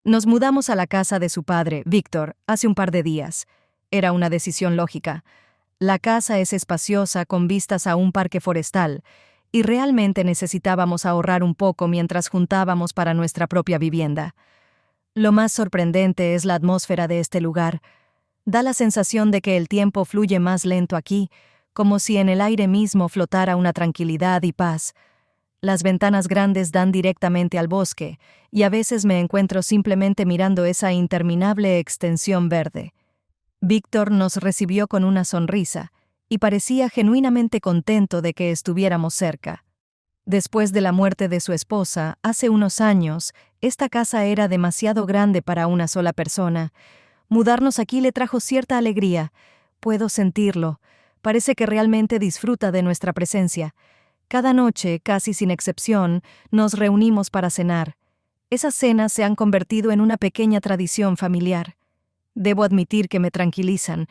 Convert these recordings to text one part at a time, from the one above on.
Nos mudamos a la casa de su padre, Víctor, hace un par de días. Era una decisión lógica. La casa es espaciosa con vistas a un parque forestal, y realmente necesitábamos ahorrar un poco mientras juntábamos para nuestra propia vivienda. Lo más sorprendente es la atmósfera de este lugar. Da la sensación de que el tiempo fluye más lento aquí, como si en el aire mismo flotara una tranquilidad y paz. Las ventanas grandes dan directamente al bosque, y a veces me encuentro simplemente mirando esa interminable extensión verde. Víctor nos recibió con una sonrisa, y parecía genuinamente contento de que estuviéramos cerca. Después de la muerte de su esposa, hace unos años, esta casa era demasiado grande para una sola persona. Mudarnos aquí le trajo cierta alegría. Puedo sentirlo. Parece que realmente disfruta de nuestra presencia. Cada noche, casi sin excepción, nos reunimos para cenar. Esas cenas se han convertido en una pequeña tradición familiar. Debo admitir que me tranquilizan.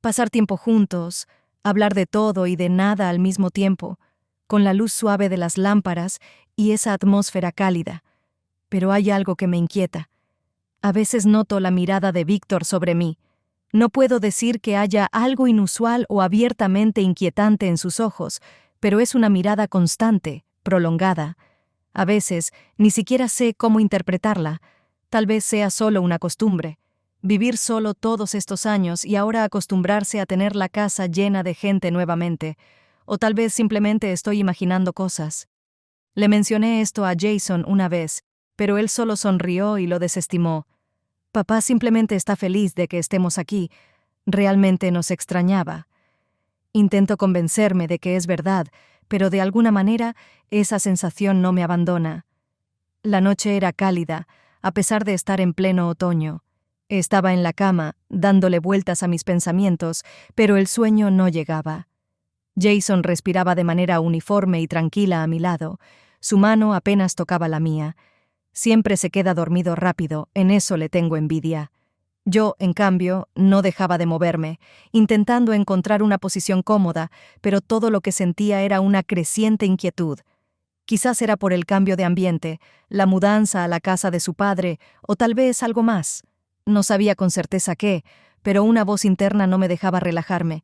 Pasar tiempo juntos, hablar de todo y de nada al mismo tiempo, con la luz suave de las lámparas y esa atmósfera cálida. Pero hay algo que me inquieta. A veces noto la mirada de Víctor sobre mí. No puedo decir que haya algo inusual o abiertamente inquietante en sus ojos, pero es una mirada constante, prolongada. A veces ni siquiera sé cómo interpretarla. Tal vez sea solo una costumbre. Vivir solo todos estos años y ahora acostumbrarse a tener la casa llena de gente nuevamente. O tal vez simplemente estoy imaginando cosas. Le mencioné esto a Jason una vez, pero él solo sonrió y lo desestimó. Papá simplemente está feliz de que estemos aquí. Realmente nos extrañaba. Intento convencerme de que es verdad, pero de alguna manera esa sensación no me abandona. La noche era cálida, a pesar de estar en pleno otoño. Estaba en la cama, dándole vueltas a mis pensamientos, pero el sueño no llegaba. Jason respiraba de manera uniforme y tranquila a mi lado. Su mano apenas tocaba la mía. Siempre se queda dormido rápido, en eso le tengo envidia. Yo, en cambio, no dejaba de moverme, intentando encontrar una posición cómoda, pero todo lo que sentía era una creciente inquietud. Quizás era por el cambio de ambiente, la mudanza a la casa de su padre, o tal vez algo más. No sabía con certeza qué, pero una voz interna no me dejaba relajarme.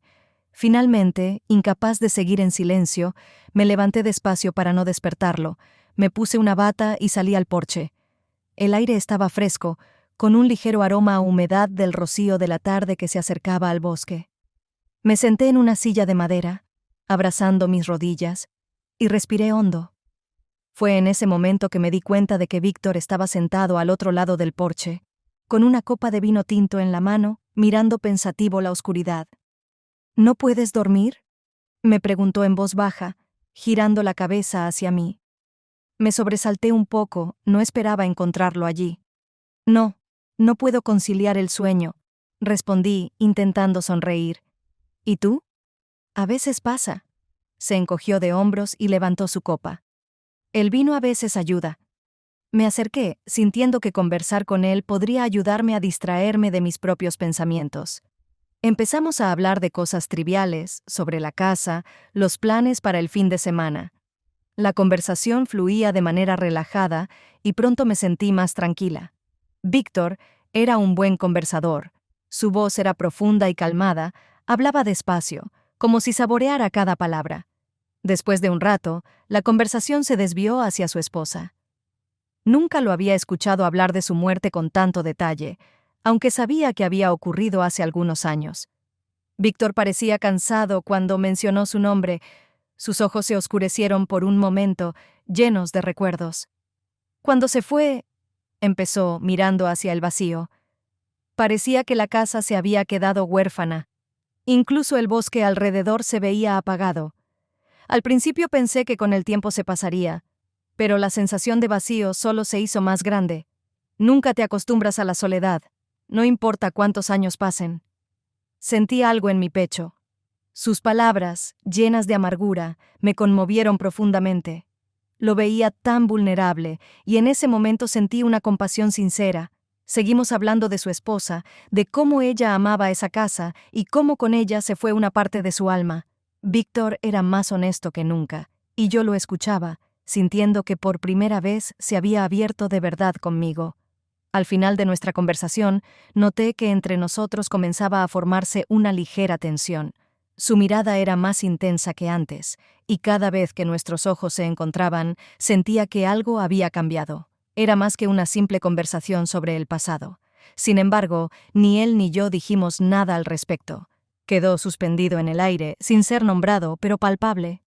Finalmente, incapaz de seguir en silencio, me levanté despacio para no despertarlo. Me puse una bata y salí al porche. El aire estaba fresco, con un ligero aroma a humedad del rocío de la tarde que se acercaba al bosque. Me senté en una silla de madera, abrazando mis rodillas, y respiré hondo. Fue en ese momento que me di cuenta de que Víctor estaba sentado al otro lado del porche, con una copa de vino tinto en la mano, mirando pensativo la oscuridad. ¿No puedes dormir?, me preguntó en voz baja, girando la cabeza hacia mí. Me sobresalté un poco, no esperaba encontrarlo allí. No puedo conciliar el sueño, respondí, intentando sonreír. ¿Y tú? A veces pasa. Se encogió de hombros y levantó su copa. El vino a veces ayuda. Me acerqué, sintiendo que conversar con él podría ayudarme a distraerme de mis propios pensamientos. Empezamos a hablar de cosas triviales, sobre la casa, los planes para el fin de semana. La conversación fluía de manera relajada y pronto me sentí más tranquila. Víctor era un buen conversador. Su voz era profunda y calmada, hablaba despacio, como si saboreara cada palabra. Después de un rato, la conversación se desvió hacia su esposa. Nunca lo había escuchado hablar de su muerte con tanto detalle, aunque sabía que había ocurrido hace algunos años. Víctor parecía cansado cuando mencionó su nombre. Sus ojos se oscurecieron por un momento, llenos de recuerdos. Cuando se fue, empezó, mirando hacia el vacío. Parecía que la casa se había quedado huérfana. Incluso el bosque alrededor se veía apagado. Al principio pensé que con el tiempo se pasaría, pero la sensación de vacío solo se hizo más grande. Nunca te acostumbras a la soledad, no importa cuántos años pasen. Sentí algo en mi pecho. Sus palabras, llenas de amargura, me conmovieron profundamente. Lo veía tan vulnerable, y en ese momento sentí una compasión sincera. Seguimos hablando de su esposa, de cómo ella amaba esa casa y cómo con ella se fue una parte de su alma. Víctor era más honesto que nunca, y yo lo escuchaba, sintiendo que por primera vez se había abierto de verdad conmigo. Al final de nuestra conversación, noté que entre nosotros comenzaba a formarse una ligera tensión. Su mirada era más intensa que antes, y cada vez que nuestros ojos se encontraban, sentía que algo había cambiado. Era más que una simple conversación sobre el pasado. Sin embargo, ni él ni yo dijimos nada al respecto. Quedó suspendido en el aire, sin ser nombrado, pero palpable.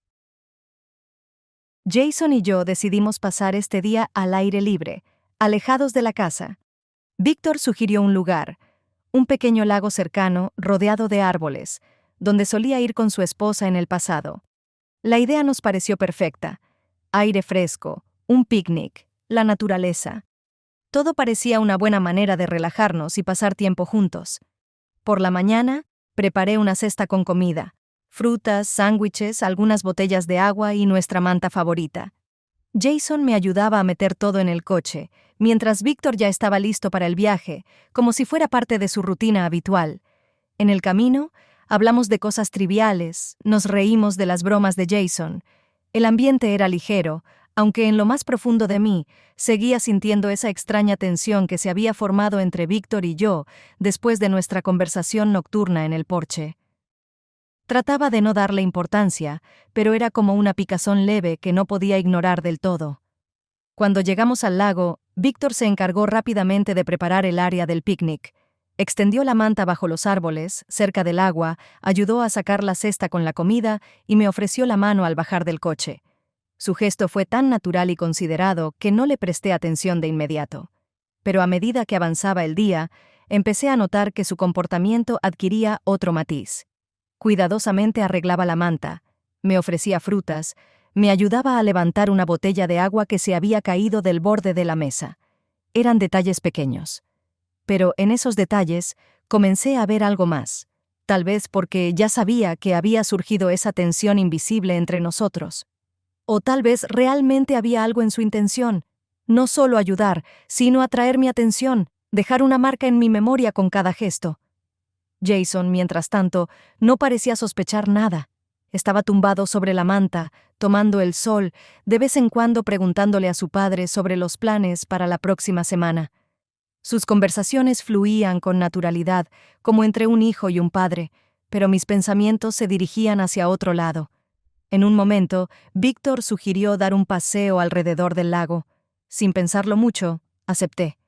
Jason y yo decidimos pasar este día al aire libre, alejados de la casa. Víctor sugirió un lugar, un pequeño lago cercano, rodeado de árboles, donde solía ir con su esposa en el pasado. La idea nos pareció perfecta. Aire fresco, un picnic, la naturaleza. Todo parecía una buena manera de relajarnos y pasar tiempo juntos. Por la mañana, preparé una cesta con comida, frutas, sándwiches, algunas botellas de agua y nuestra manta favorita. Jason me ayudaba a meter todo en el coche, mientras Víctor ya estaba listo para el viaje, como si fuera parte de su rutina habitual. En el camino, hablamos de cosas triviales, nos reímos de las bromas de Jason. El ambiente era ligero, aunque en lo más profundo de mí seguía sintiendo esa extraña tensión que se había formado entre Víctor y yo después de nuestra conversación nocturna en el porche. Trataba de no darle importancia, pero era como una picazón leve que no podía ignorar del todo. Cuando llegamos al lago, Víctor se encargó rápidamente de preparar el área del picnic. Extendió la manta bajo los árboles, cerca del agua, ayudó a sacar la cesta con la comida y me ofreció la mano al bajar del coche. Su gesto fue tan natural y considerado que no le presté atención de inmediato. Pero a medida que avanzaba el día, empecé a notar que su comportamiento adquiría otro matiz. Cuidadosamente arreglaba la manta, me ofrecía frutas, me ayudaba a levantar una botella de agua que se había caído del borde de la mesa. Eran detalles pequeños. Pero en esos detalles comencé a ver algo más, tal vez porque ya sabía que había surgido esa tensión invisible entre nosotros. O tal vez realmente había algo en su intención, no solo ayudar, sino atraer mi atención, dejar una marca en mi memoria con cada gesto. Jason, mientras tanto, no parecía sospechar nada. Estaba tumbado sobre la manta, tomando el sol, de vez en cuando preguntándole a su padre sobre los planes para la próxima semana. Sus conversaciones fluían con naturalidad, como entre un hijo y un padre, pero mis pensamientos se dirigían hacia otro lado. En un momento, Víctor sugirió dar un paseo alrededor del lago. Sin pensarlo mucho, acepté.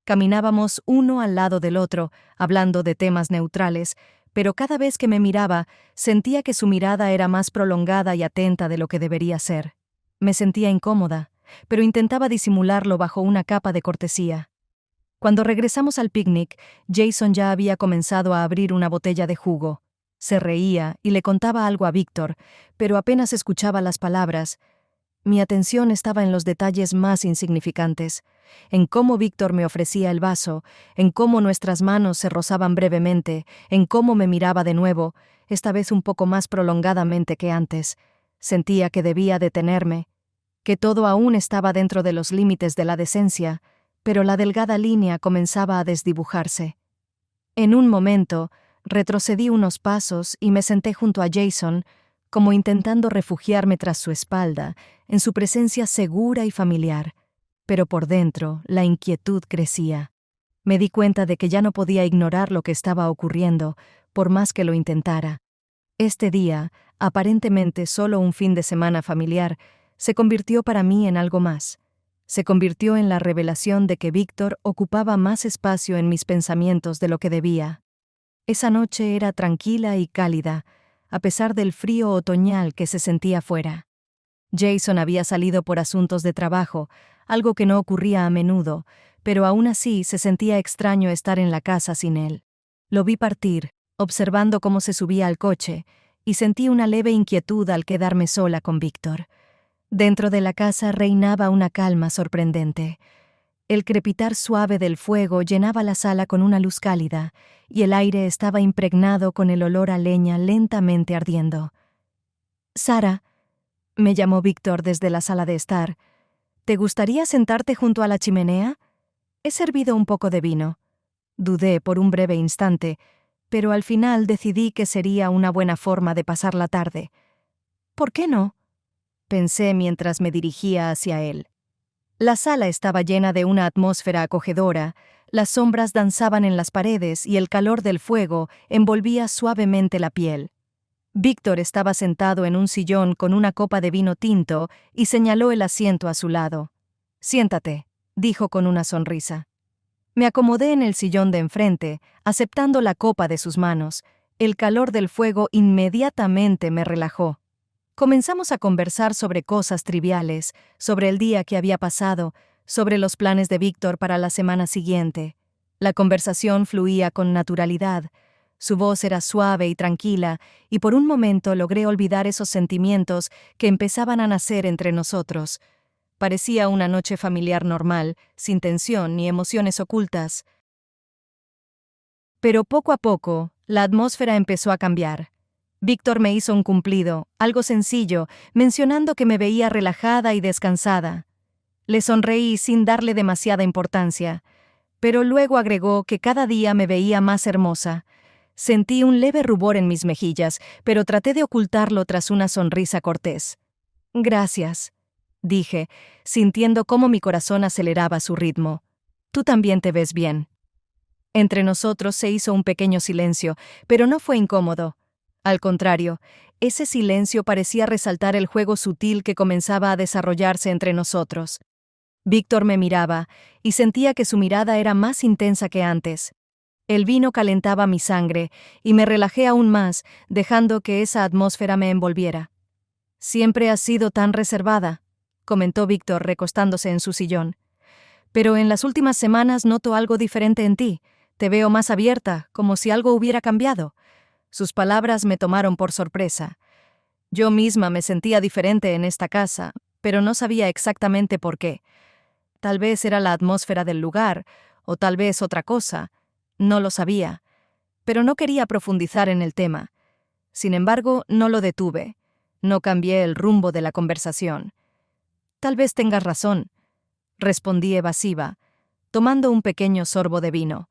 Caminábamos uno al lado del otro, hablando de temas neutrales, pero cada vez que me miraba, sentía que su mirada era más prolongada y atenta de lo que debería ser. Me sentía incómoda, pero intentaba disimularlo bajo una capa de cortesía. Cuando regresamos al picnic, Jason ya había comenzado a abrir una botella de jugo. Se reía y le contaba algo a Víctor, pero apenas escuchaba las palabras. Mi atención estaba en los detalles más insignificantes, en cómo Víctor me ofrecía el vaso, en cómo nuestras manos se rozaban brevemente, en cómo me miraba de nuevo, esta vez un poco más prolongadamente que antes. Sentía que debía detenerme, que todo aún estaba dentro de los límites de la decencia, pero la delgada línea comenzaba a desdibujarse. En un momento, retrocedí unos pasos y me senté junto a Jason, como intentando refugiarme tras su espalda, en su presencia segura y familiar. Pero por dentro, la inquietud crecía. Me di cuenta de que ya no podía ignorar lo que estaba ocurriendo, por más que lo intentara. Este día, aparentemente solo un fin de semana familiar, se convirtió para mí en algo más. Se convirtió en la revelación de que Víctor ocupaba más espacio en mis pensamientos de lo que debía. Esa noche era tranquila y cálida, a pesar del frío otoñal que se sentía fuera. Jason había salido por asuntos de trabajo, algo que no ocurría a menudo, pero aún así se sentía extraño estar en la casa sin él. Lo vi partir, observando cómo se subía al coche, y sentí una leve inquietud al quedarme sola con Víctor. Dentro de la casa reinaba una calma sorprendente. El crepitar suave del fuego llenaba la sala con una luz cálida, y el aire estaba impregnado con el olor a leña lentamente ardiendo. «Sara», me llamó Víctor desde la sala de estar, «¿te gustaría sentarte junto a la chimenea? He servido un poco de vino». Dudé por un breve instante, pero al final decidí que sería una buena forma de pasar la tarde. «¿Por qué no?», pensé mientras me dirigía hacia él. La sala estaba llena de una atmósfera acogedora, las sombras danzaban en las paredes y el calor del fuego envolvía suavemente la piel. Víctor estaba sentado en un sillón con una copa de vino tinto y señaló el asiento a su lado. «Siéntate», dijo con una sonrisa. Me acomodé en el sillón de enfrente, aceptando la copa de sus manos. El calor del fuego inmediatamente me relajó. Comenzamos a conversar sobre cosas triviales, sobre el día que había pasado, sobre los planes de Víctor para la semana siguiente. La conversación fluía con naturalidad. Su voz era suave y tranquila, y por un momento logré olvidar esos sentimientos que empezaban a nacer entre nosotros. Parecía una noche familiar normal, sin tensión ni emociones ocultas. Pero poco a poco, la atmósfera empezó a cambiar. Víctor me hizo un cumplido, algo sencillo, mencionando que me veía relajada y descansada. Le sonreí sin darle demasiada importancia, pero luego agregó que cada día me veía más hermosa. Sentí un leve rubor en mis mejillas, pero traté de ocultarlo tras una sonrisa cortés. «Gracias», dije, sintiendo cómo mi corazón aceleraba su ritmo. «Tú también te ves bien». Entre nosotros se hizo un pequeño silencio, pero no fue incómodo. Al contrario, ese silencio parecía resaltar el juego sutil que comenzaba a desarrollarse entre nosotros. Víctor me miraba, y sentía que su mirada era más intensa que antes. El vino calentaba mi sangre, y me relajé aún más, dejando que esa atmósfera me envolviera. «Siempre has sido tan reservada», comentó Víctor recostándose en su sillón. «Pero en las últimas semanas noto algo diferente en ti. Te veo más abierta, como si algo hubiera cambiado». Sus palabras me tomaron por sorpresa. Yo misma me sentía diferente en esta casa, pero no sabía exactamente por qué. Tal vez era la atmósfera del lugar, o tal vez otra cosa. No lo sabía, pero no quería profundizar en el tema. Sin embargo, no lo detuve. No cambié el rumbo de la conversación. «Tal vez tengas razón», respondí evasiva, tomando un pequeño sorbo de vino.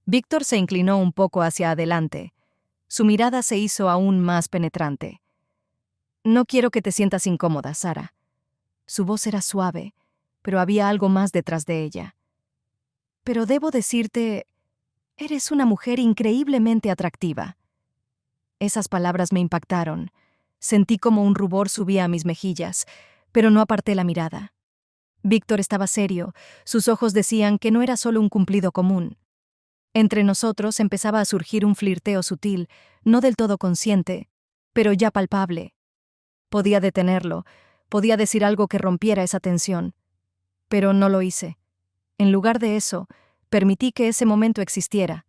Víctor se inclinó un poco hacia adelante. Su mirada se hizo aún más penetrante. «No quiero que te sientas incómoda, Sara». Su voz era suave, pero había algo más detrás de ella. «Pero debo decirte, eres una mujer increíblemente atractiva». Esas palabras me impactaron. Sentí como un rubor subía a mis mejillas, pero no aparté la mirada. Víctor estaba serio, sus ojos decían que no era solo un cumplido común. Entre nosotros empezaba a surgir un flirteo sutil, no del todo consciente, pero ya palpable. Podía detenerlo, podía decir algo que rompiera esa tensión. Pero no lo hice. En lugar de eso, permití que ese momento existiera.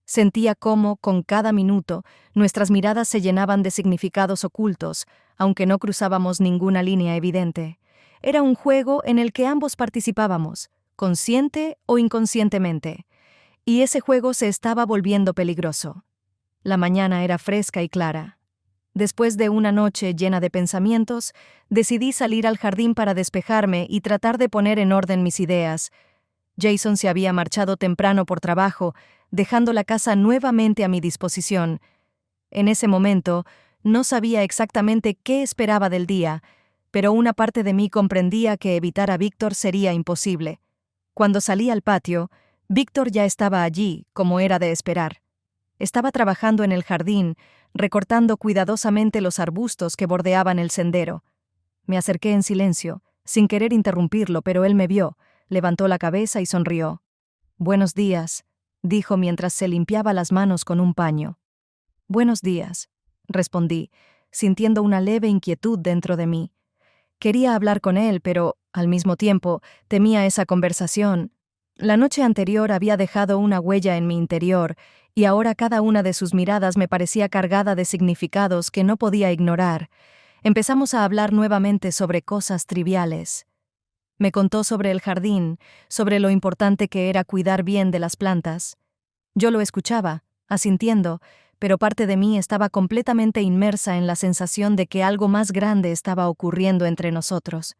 Sentía cómo, con cada minuto, nuestras miradas se llenaban de significados ocultos, aunque no cruzábamos ninguna línea evidente. Era un juego en el que ambos participábamos, consciente o inconscientemente. Y ese juego se estaba volviendo peligroso. La mañana era fresca y clara. Después de una noche llena de pensamientos, decidí salir al jardín para despejarme y tratar de poner en orden mis ideas. Jason se había marchado temprano por trabajo, dejando la casa nuevamente a mi disposición. En ese momento, no sabía exactamente qué esperaba del día, pero una parte de mí comprendía que evitar a Víctor sería imposible. Cuando salí al patio, Víctor ya estaba allí, como era de esperar. Estaba trabajando en el jardín, recortando cuidadosamente los arbustos que bordeaban el sendero. Me acerqué en silencio, sin querer interrumpirlo, pero él me vio, levantó la cabeza y sonrió. «Buenos días», dijo mientras se limpiaba las manos con un paño. «Buenos días», respondí, sintiendo una leve inquietud dentro de mí. Quería hablar con él, pero, al mismo tiempo, temía esa conversación. La noche anterior había dejado una huella en mi interior, y ahora cada una de sus miradas me parecía cargada de significados que no podía ignorar. Empezamos a hablar nuevamente sobre cosas triviales. Me contó sobre el jardín, sobre lo importante que era cuidar bien de las plantas. Yo lo escuchaba, asintiendo, pero parte de mí estaba completamente inmersa en la sensación de que algo más grande estaba ocurriendo entre nosotros.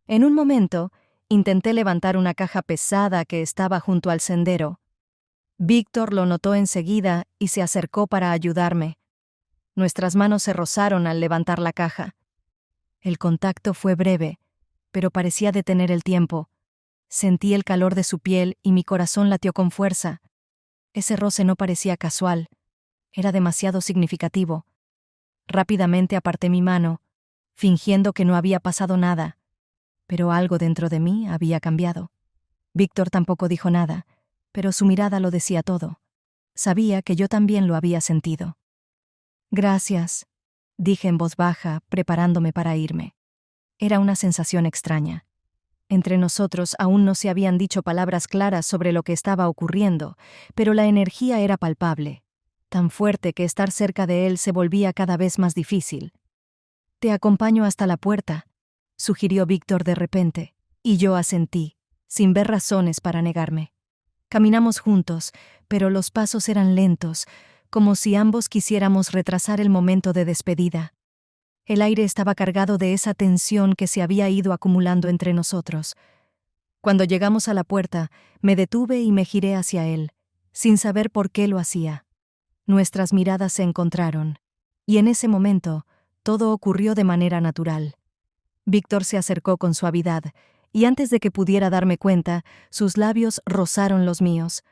En un momento, intenté levantar una caja pesada que estaba junto al sendero. Víctor lo notó enseguida y se acercó para ayudarme. Nuestras manos se rozaron al levantar la caja. El contacto fue breve, pero parecía detener el tiempo. Sentí el calor de su piel y mi corazón latió con fuerza. Ese roce no parecía casual, era demasiado significativo. Rápidamente aparté mi mano, fingiendo que no había pasado nada, pero algo dentro de mí había cambiado. Víctor tampoco dijo nada, pero su mirada lo decía todo. Sabía que yo también lo había sentido. «Gracias», dije en voz baja, preparándome para irme. Era una sensación extraña. Entre nosotros aún no se habían dicho palabras claras sobre lo que estaba ocurriendo, pero la energía era palpable, tan fuerte que estar cerca de él se volvía cada vez más difícil. «Te acompaño hasta la puerta», sugirió Víctor de repente, y yo asentí, sin ver razones para negarme. Caminamos juntos, pero los pasos eran lentos, como si ambos quisiéramos retrasar el momento de despedida. El aire estaba cargado de esa tensión que se había ido acumulando entre nosotros. Cuando llegamos a la puerta, me detuve y me giré hacia él, sin saber por qué lo hacía. Nuestras miradas se encontraron, y en ese momento, todo ocurrió de manera natural. Víctor se acercó con suavidad, y antes de que pudiera darme cuenta, sus labios rozaron los míos.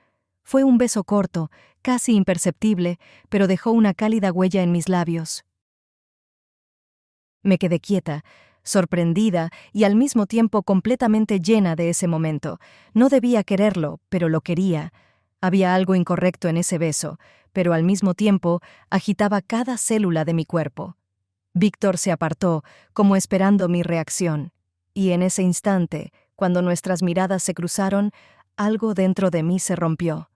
Fue un beso corto, casi imperceptible, pero dejó una cálida huella en mis labios. Me quedé quieta, sorprendida y al mismo tiempo completamente llena de ese momento. No debía quererlo, pero lo quería. Había algo incorrecto en ese beso, pero al mismo tiempo agitaba cada célula de mi cuerpo. Víctor se apartó, como esperando mi reacción, y en ese instante, cuando nuestras miradas se cruzaron, algo dentro de mí se rompió.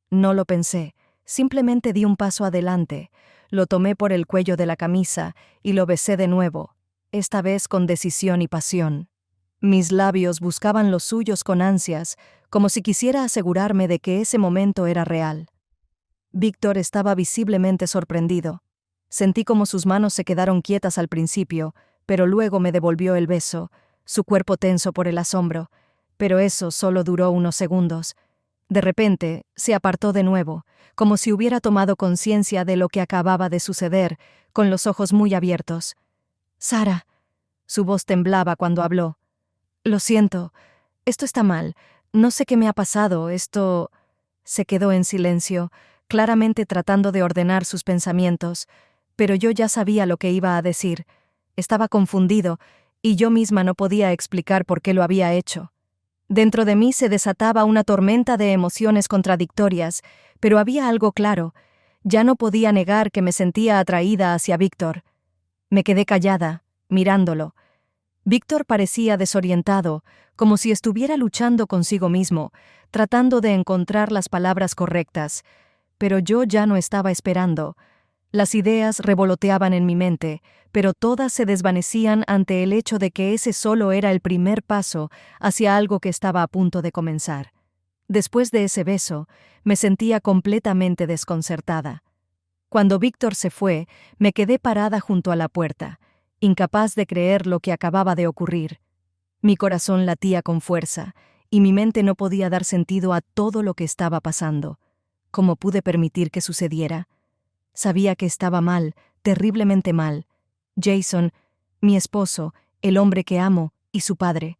No lo pensé, simplemente di un paso adelante, lo tomé por el cuello de la camisa y lo besé de nuevo, esta vez con decisión y pasión. Mis labios buscaban los suyos con ansias, como si quisiera asegurarme de que ese momento era real. Víctor estaba visiblemente sorprendido. Sentí como sus manos se quedaron quietas al principio, pero luego me devolvió el beso, su cuerpo tenso por el asombro, pero eso solo duró unos segundos. De repente, se apartó de nuevo, como si hubiera tomado conciencia de lo que acababa de suceder, con los ojos muy abiertos. «Sara», su voz temblaba cuando habló. «Lo siento, esto está mal, no sé qué me ha pasado, esto...» Se quedó en silencio, claramente tratando de ordenar sus pensamientos, pero yo ya sabía lo que iba a decir. Estaba confundido, y yo misma no podía explicar por qué lo había hecho. Dentro de mí se desataba una tormenta de emociones contradictorias, pero había algo claro. Ya no podía negar que me sentía atraída hacia Víctor. Me quedé callada, mirándolo. Víctor parecía desorientado, como si estuviera luchando consigo mismo, tratando de encontrar las palabras correctas. Pero yo ya no estaba esperando. Las ideas revoloteaban en mi mente, pero todas se desvanecían ante el hecho de que ese solo era el primer paso hacia algo que estaba a punto de comenzar. Después de ese beso, me sentía completamente desconcertada. Cuando Víctor se fue, me quedé parada junto a la puerta, incapaz de creer lo que acababa de ocurrir. Mi corazón latía con fuerza, y mi mente no podía dar sentido a todo lo que estaba pasando. ¿Cómo pude permitir que sucediera? Sabía que estaba mal, terriblemente mal. Jason, mi esposo, el hombre que amo, y su padre.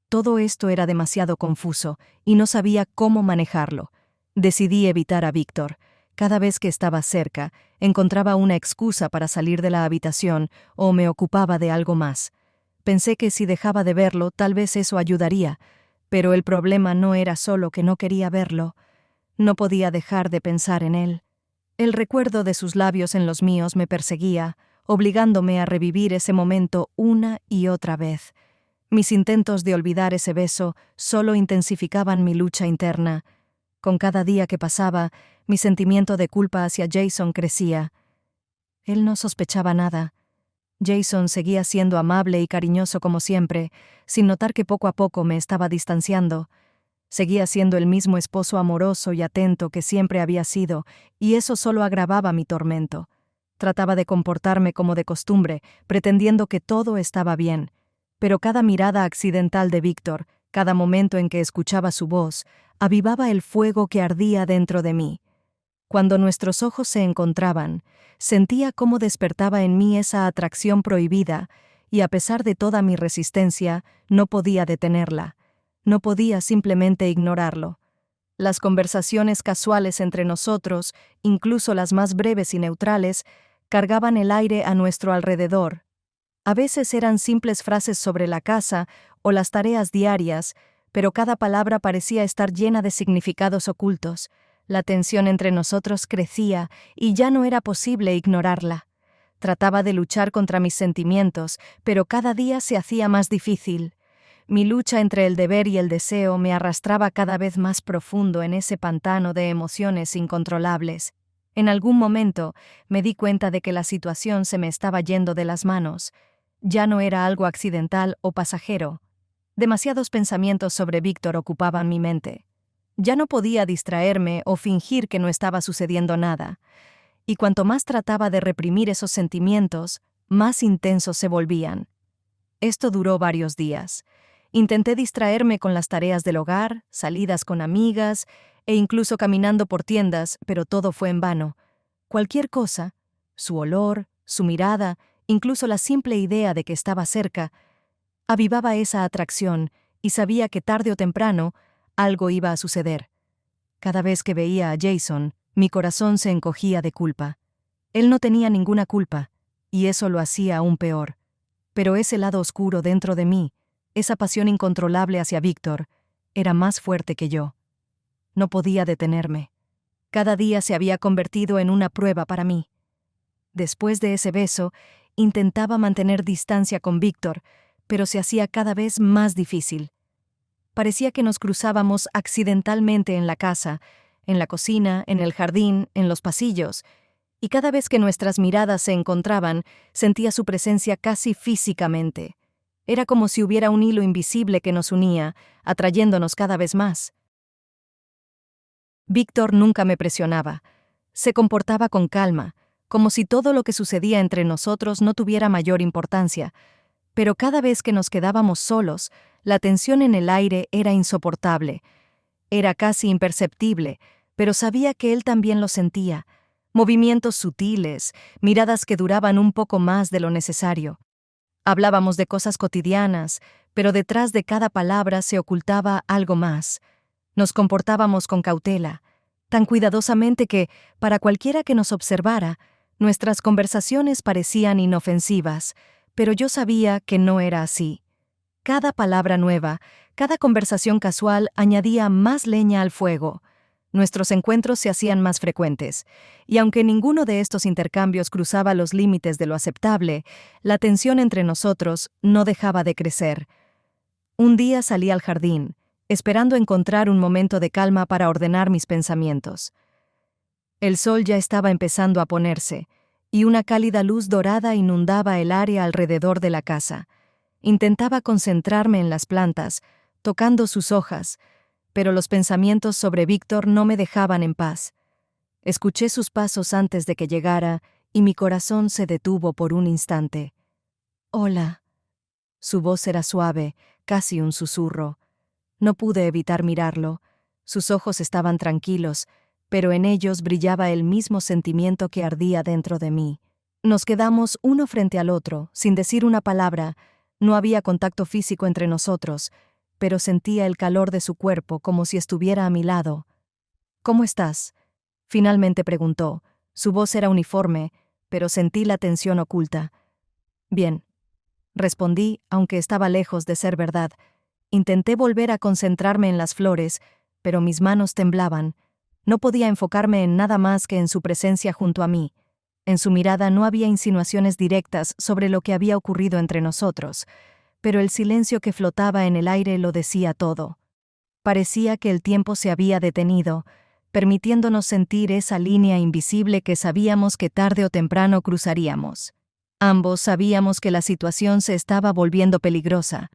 Todo esto era demasiado confuso, y no sabía cómo manejarlo. Decidí evitar a Víctor. Cada vez que estaba cerca, encontraba una excusa para salir de la habitación o me ocupaba de algo más. Pensé que si dejaba de verlo, tal vez eso ayudaría, pero el problema no era solo que no quería verlo. No podía dejar de pensar en él. El recuerdo de sus labios en los míos me perseguía, obligándome a revivir ese momento una y otra vez. Mis intentos de olvidar ese beso solo intensificaban mi lucha interna. Con cada día que pasaba, mi sentimiento de culpa hacia Jason crecía. Él no sospechaba nada. Jason seguía siendo amable y cariñoso como siempre, sin notar que poco a poco me estaba distanciando. Seguía siendo el mismo esposo amoroso y atento que siempre había sido, y eso solo agravaba mi tormento. Trataba de comportarme como de costumbre, pretendiendo que todo estaba bien. Pero cada mirada accidental de Víctor, cada momento en que escuchaba su voz, avivaba el fuego que ardía dentro de mí. Cuando nuestros ojos se encontraban, sentía cómo despertaba en mí esa atracción prohibida, y a pesar de toda mi resistencia, no podía detenerla. No podía simplemente ignorarlo. Las conversaciones casuales entre nosotros, incluso las más breves y neutrales, cargaban el aire a nuestro alrededor. A veces eran simples frases sobre la casa o las tareas diarias, pero cada palabra parecía estar llena de significados ocultos. La tensión entre nosotros crecía y ya no era posible ignorarla. Trataba de luchar contra mis sentimientos, pero cada día se hacía más difícil. Mi lucha entre el deber y el deseo me arrastraba cada vez más profundo en ese pantano de emociones incontrolables. En algún momento me di cuenta de que la situación se me estaba yendo de las manos. Ya no era algo accidental o pasajero. Demasiados pensamientos sobre Víctor ocupaban mi mente. Ya no podía distraerme o fingir que no estaba sucediendo nada. Y cuanto más trataba de reprimir esos sentimientos, más intensos se volvían. Esto duró varios días. Intenté distraerme con las tareas del hogar, salidas con amigas e incluso caminando por tiendas, pero todo fue en vano. Cualquier cosa, su olor, su mirada, incluso la simple idea de que estaba cerca, avivaba esa atracción y sabía que tarde o temprano algo iba a suceder. Cada vez que veía a Jason, mi corazón se encogía de culpa. Él no tenía ninguna culpa, y eso lo hacía aún peor. Pero ese lado oscuro dentro de mí, esa pasión incontrolable hacia Víctor, era más fuerte que yo. No podía detenerme. Cada día se había convertido en una prueba para mí. Después de ese beso, intentaba mantener distancia con Víctor, pero se hacía cada vez más difícil. Parecía que nos cruzábamos accidentalmente en la casa, en la cocina, en el jardín, en los pasillos, y cada vez que nuestras miradas se encontraban, sentía su presencia casi físicamente. Era como si hubiera un hilo invisible que nos unía, atrayéndonos cada vez más. Víctor nunca me presionaba. Se comportaba con calma, como si todo lo que sucedía entre nosotros no tuviera mayor importancia. Pero cada vez que nos quedábamos solos, la tensión en el aire era insoportable. Era casi imperceptible, pero sabía que él también lo sentía. Movimientos sutiles, miradas que duraban un poco más de lo necesario. Hablábamos de cosas cotidianas, pero detrás de cada palabra se ocultaba algo más. Nos comportábamos con cautela, tan cuidadosamente que, para cualquiera que nos observara, nuestras conversaciones parecían inofensivas, pero yo sabía que no era así. Cada palabra nueva, cada conversación casual añadía más leña al fuego. Nuestros encuentros se hacían más frecuentes, y aunque ninguno de estos intercambios cruzaba los límites de lo aceptable, la tensión entre nosotros no dejaba de crecer. Un día salí al jardín, esperando encontrar un momento de calma para ordenar mis pensamientos. El sol ya estaba empezando a ponerse, y una cálida luz dorada inundaba el área alrededor de la casa. Intentaba concentrarme en las plantas, tocando sus hojas, pero los pensamientos sobre Víctor no me dejaban en paz. Escuché sus pasos antes de que llegara y mi corazón se detuvo por un instante. «Hola». Su voz era suave, casi un susurro. No pude evitar mirarlo. Sus ojos estaban tranquilos, pero en ellos brillaba el mismo sentimiento que ardía dentro de mí. Nos quedamos uno frente al otro, sin decir una palabra. No había contacto físico entre nosotros, pero sentía el calor de su cuerpo como si estuviera a mi lado. «¿Cómo estás?», finalmente preguntó. Su voz era uniforme, pero sentí la tensión oculta. «Bien», respondí, aunque estaba lejos de ser verdad. Intenté volver a concentrarme en las flores, pero mis manos temblaban. No podía enfocarme en nada más que en su presencia junto a mí. En su mirada no había insinuaciones directas sobre lo que había ocurrido entre nosotros, pero el silencio que flotaba en el aire lo decía todo. Parecía que el tiempo se había detenido, permitiéndonos sentir esa línea invisible que sabíamos que tarde o temprano cruzaríamos. Ambos sabíamos que la situación se estaba volviendo peligrosa.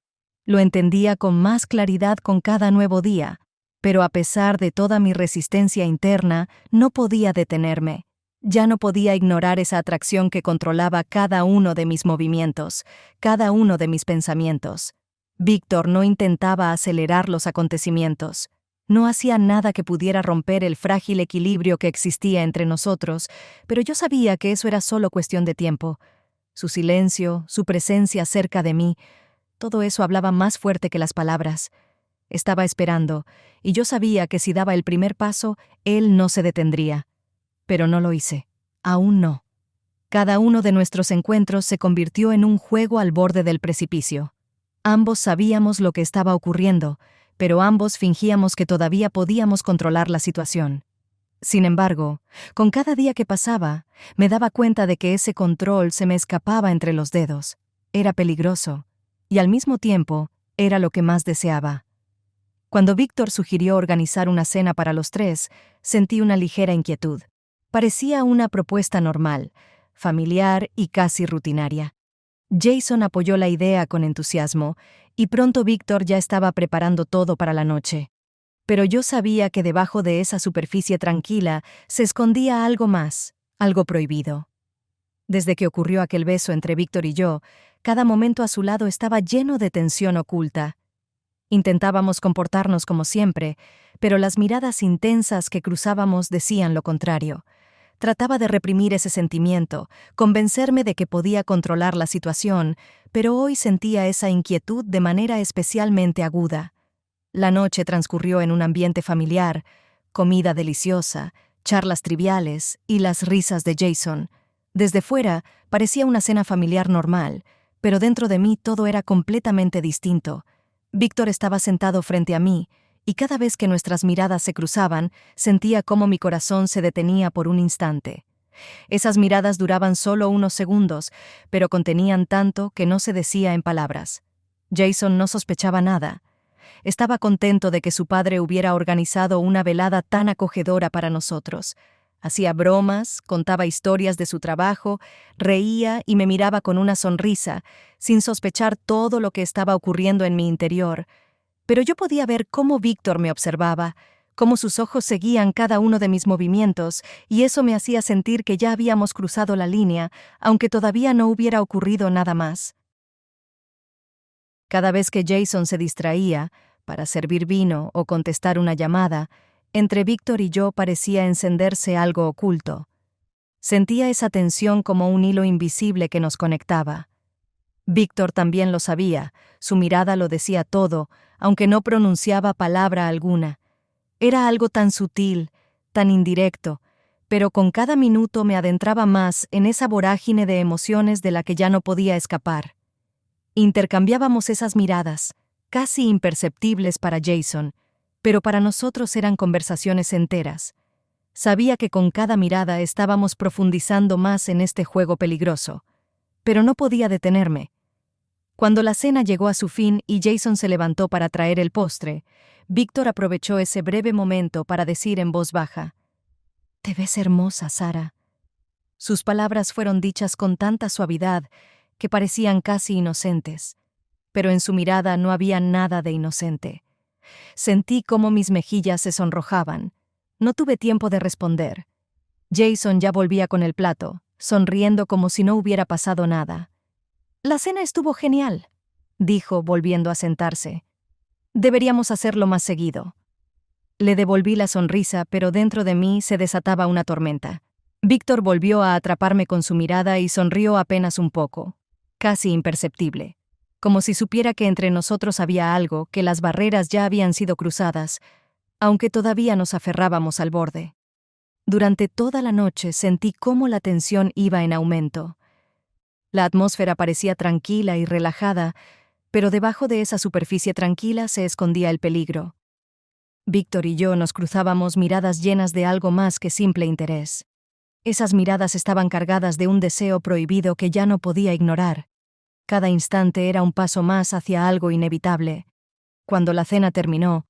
Lo entendía con más claridad con cada nuevo día, pero a pesar de toda mi resistencia interna, no podía detenerme. Ya no podía ignorar esa atracción que controlaba cada uno de mis movimientos, cada uno de mis pensamientos. Víctor no intentaba acelerar los acontecimientos. No hacía nada que pudiera romper el frágil equilibrio que existía entre nosotros, pero yo sabía que eso era solo cuestión de tiempo. Su silencio, su presencia cerca de mí, todo eso hablaba más fuerte que las palabras. Estaba esperando, y yo sabía que si daba el primer paso, él no se detendría. Pero no lo hice. Aún no. Cada uno de nuestros encuentros se convirtió en un juego al borde del precipicio. Ambos sabíamos lo que estaba ocurriendo, pero ambos fingíamos que todavía podíamos controlar la situación. Sin embargo, con cada día que pasaba, me daba cuenta de que ese control se me escapaba entre los dedos. Era peligroso, y al mismo tiempo, era lo que más deseaba. Cuando Víctor sugirió organizar una cena para los tres, sentí una ligera inquietud. Parecía una propuesta normal, familiar y casi rutinaria. Jason apoyó la idea con entusiasmo, y pronto Víctor ya estaba preparando todo para la noche. Pero yo sabía que debajo de esa superficie tranquila se escondía algo más, algo prohibido. Desde que ocurrió aquel beso entre Víctor y yo, cada momento a su lado estaba lleno de tensión oculta. Intentábamos comportarnos como siempre, pero las miradas intensas que cruzábamos decían lo contrario. Trataba de reprimir ese sentimiento, convencerme de que podía controlar la situación, pero hoy sentía esa inquietud de manera especialmente aguda. La noche transcurrió en un ambiente familiar, comida deliciosa, charlas triviales y las risas de Jason. Desde fuera parecía una cena familiar normal, pero dentro de mí todo era completamente distinto. Víctor estaba sentado frente a mí, y cada vez que nuestras miradas se cruzaban, sentía cómo mi corazón se detenía por un instante. Esas miradas duraban solo unos segundos, pero contenían tanto que no se decía en palabras. Jason no sospechaba nada. Estaba contento de que su padre hubiera organizado una velada tan acogedora para nosotros. Hacía bromas, contaba historias de su trabajo, reía y me miraba con una sonrisa, sin sospechar todo lo que estaba ocurriendo en mi interior. Pero yo podía ver cómo Víctor me observaba, cómo sus ojos seguían cada uno de mis movimientos, y eso me hacía sentir que ya habíamos cruzado la línea, aunque todavía no hubiera ocurrido nada más. Cada vez que Jason se distraía, para servir vino o contestar una llamada, entre Víctor y yo parecía encenderse algo oculto. Sentía esa tensión como un hilo invisible que nos conectaba. Víctor también lo sabía, su mirada lo decía todo, aunque no pronunciaba palabra alguna. Era algo tan sutil, tan indirecto, pero con cada minuto me adentraba más en esa vorágine de emociones de la que ya no podía escapar. Intercambiábamos esas miradas, casi imperceptibles para Jason, pero para nosotros eran conversaciones enteras. Sabía que con cada mirada estábamos profundizando más en este juego peligroso, pero no podía detenerme. Cuando la cena llegó a su fin y Jason se levantó para traer el postre, Víctor aprovechó ese breve momento para decir en voz baja: «Te ves hermosa, Sara». Sus palabras fueron dichas con tanta suavidad que parecían casi inocentes, pero en su mirada no había nada de inocente. Sentí cómo mis mejillas se sonrojaban. No tuve tiempo de responder. Jason ya volvía con el plato, sonriendo como si no hubiera pasado nada. «La cena estuvo genial», dijo, volviendo a sentarse. «Deberíamos hacerlo más seguido». Le devolví la sonrisa, pero dentro de mí se desataba una tormenta. Víctor volvió a atraparme con su mirada y sonrió apenas un poco, casi imperceptible, como si supiera que entre nosotros había algo, que las barreras ya habían sido cruzadas, aunque todavía nos aferrábamos al borde. Durante toda la noche sentí cómo la tensión iba en aumento. La atmósfera parecía tranquila y relajada, pero debajo de esa superficie tranquila se escondía el peligro. Víctor y yo nos cruzábamos miradas llenas de algo más que simple interés. Esas miradas estaban cargadas de un deseo prohibido que ya no podía ignorar. Cada instante era un paso más hacia algo inevitable. Cuando la cena terminó,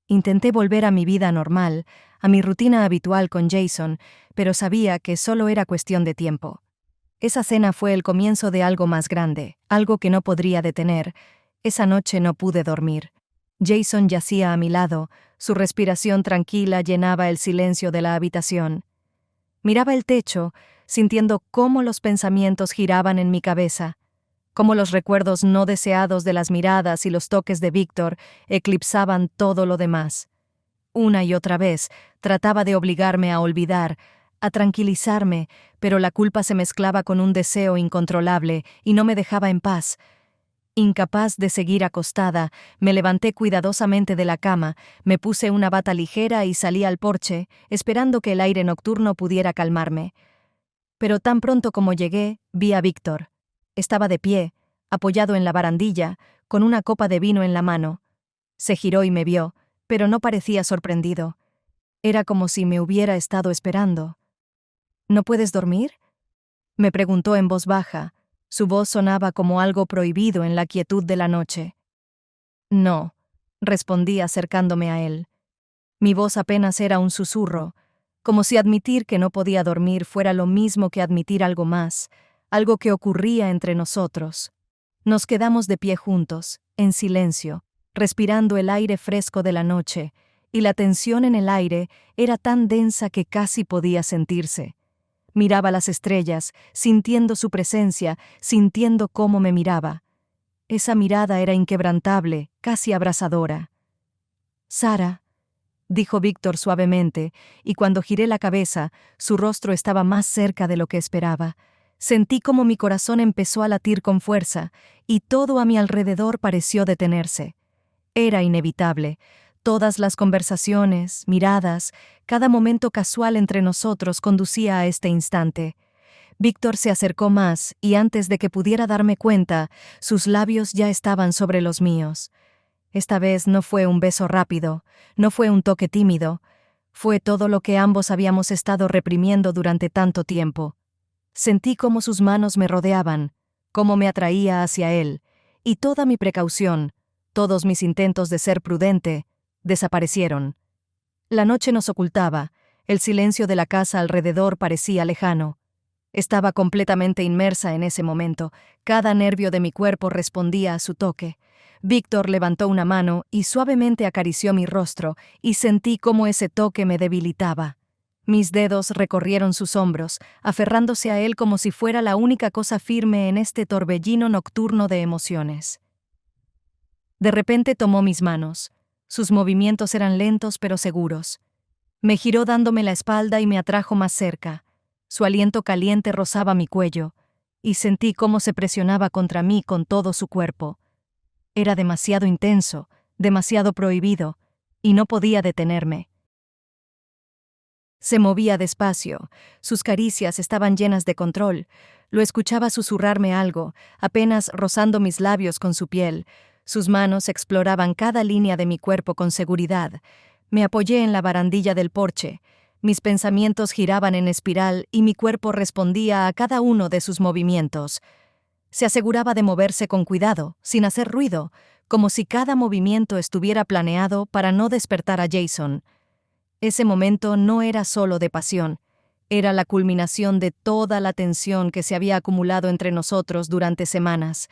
intenté volver a mi vida normal, a mi rutina habitual con Jason, pero sabía que solo era cuestión de tiempo. Esa cena fue el comienzo de algo más grande, algo que no podría detener. Esa noche no pude dormir. Jason yacía a mi lado, su respiración tranquila llenaba el silencio de la habitación. Miraba el techo, sintiendo cómo los pensamientos giraban en mi cabeza, cómo los recuerdos no deseados de las miradas y los toques de Víctor eclipsaban todo lo demás. Una y otra vez trataba de obligarme a olvidar, a tranquilizarme, pero la culpa se mezclaba con un deseo incontrolable y no me dejaba en paz. Incapaz de seguir acostada, me levanté cuidadosamente de la cama, me puse una bata ligera y salí al porche, esperando que el aire nocturno pudiera calmarme. Pero tan pronto como llegué, vi a Víctor. Estaba de pie, apoyado en la barandilla, con una copa de vino en la mano. Se giró y me vio, pero no parecía sorprendido. Era como si me hubiera estado esperando. ¿No puedes dormir?, me preguntó en voz baja. Su voz sonaba como algo prohibido en la quietud de la noche. No, respondí acercándome a él. Mi voz apenas era un susurro, como si admitir que no podía dormir fuera lo mismo que admitir algo más, algo que ocurría entre nosotros. Nos quedamos de pie juntos, en silencio, respirando el aire fresco de la noche, y la tensión en el aire era tan densa que casi podía sentirse. Miraba las estrellas, sintiendo su presencia, sintiendo cómo me miraba. Esa mirada era inquebrantable, casi abrasadora. «Sara», dijo Víctor suavemente, y cuando giré la cabeza, su rostro estaba más cerca de lo que esperaba. Sentí como mi corazón empezó a latir con fuerza, y todo a mi alrededor pareció detenerse. Era inevitable. Todas las conversaciones, miradas, cada momento casual entre nosotros conducía a este instante. Víctor se acercó más y antes de que pudiera darme cuenta, sus labios ya estaban sobre los míos. Esta vez no fue un beso rápido, no fue un toque tímido, fue todo lo que ambos habíamos estado reprimiendo durante tanto tiempo. Sentí cómo sus manos me rodeaban, cómo me atraía hacia él, y toda mi precaución, todos mis intentos de ser prudente, desaparecieron. La noche nos ocultaba, el silencio de la casa alrededor parecía lejano. Estaba completamente inmersa en ese momento, cada nervio de mi cuerpo respondía a su toque. Víctor levantó una mano y suavemente acarició mi rostro, y sentí cómo ese toque me debilitaba. Mis dedos recorrieron sus hombros, aferrándose a él como si fuera la única cosa firme en este torbellino nocturno de emociones. De repente tomó mis manos. Sus movimientos eran lentos pero seguros. Me giró dándome la espalda y me atrajo más cerca. Su aliento caliente rozaba mi cuello, y sentí cómo se presionaba contra mí con todo su cuerpo. Era demasiado intenso, demasiado prohibido, y no podía detenerme. Se movía despacio, sus caricias estaban llenas de control. Lo escuchaba susurrarme algo, apenas rozando mis labios con su piel. Sus manos exploraban cada línea de mi cuerpo con seguridad. Me apoyé en la barandilla del porche. Mis pensamientos giraban en espiral y mi cuerpo respondía a cada uno de sus movimientos. Se aseguraba de moverse con cuidado, sin hacer ruido, como si cada movimiento estuviera planeado para no despertar a Jason. Ese momento no era solo de pasión, era la culminación de toda la tensión que se había acumulado entre nosotros durante semanas.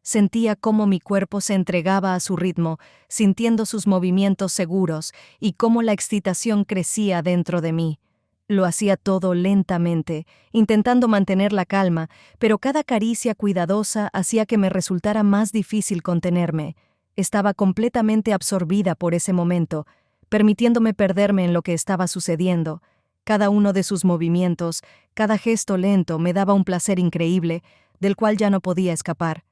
Sentía cómo mi cuerpo se entregaba a su ritmo, sintiendo sus movimientos seguros, y cómo la excitación crecía dentro de mí. Lo hacía todo lentamente, intentando mantener la calma, pero cada caricia cuidadosa hacía que me resultara más difícil contenerme. Estaba completamente absorbida por ese momento, permitiéndome perderme en lo que estaba sucediendo. Cada uno de sus movimientos, cada gesto lento me daba un placer increíble, del cual ya no podía escapar.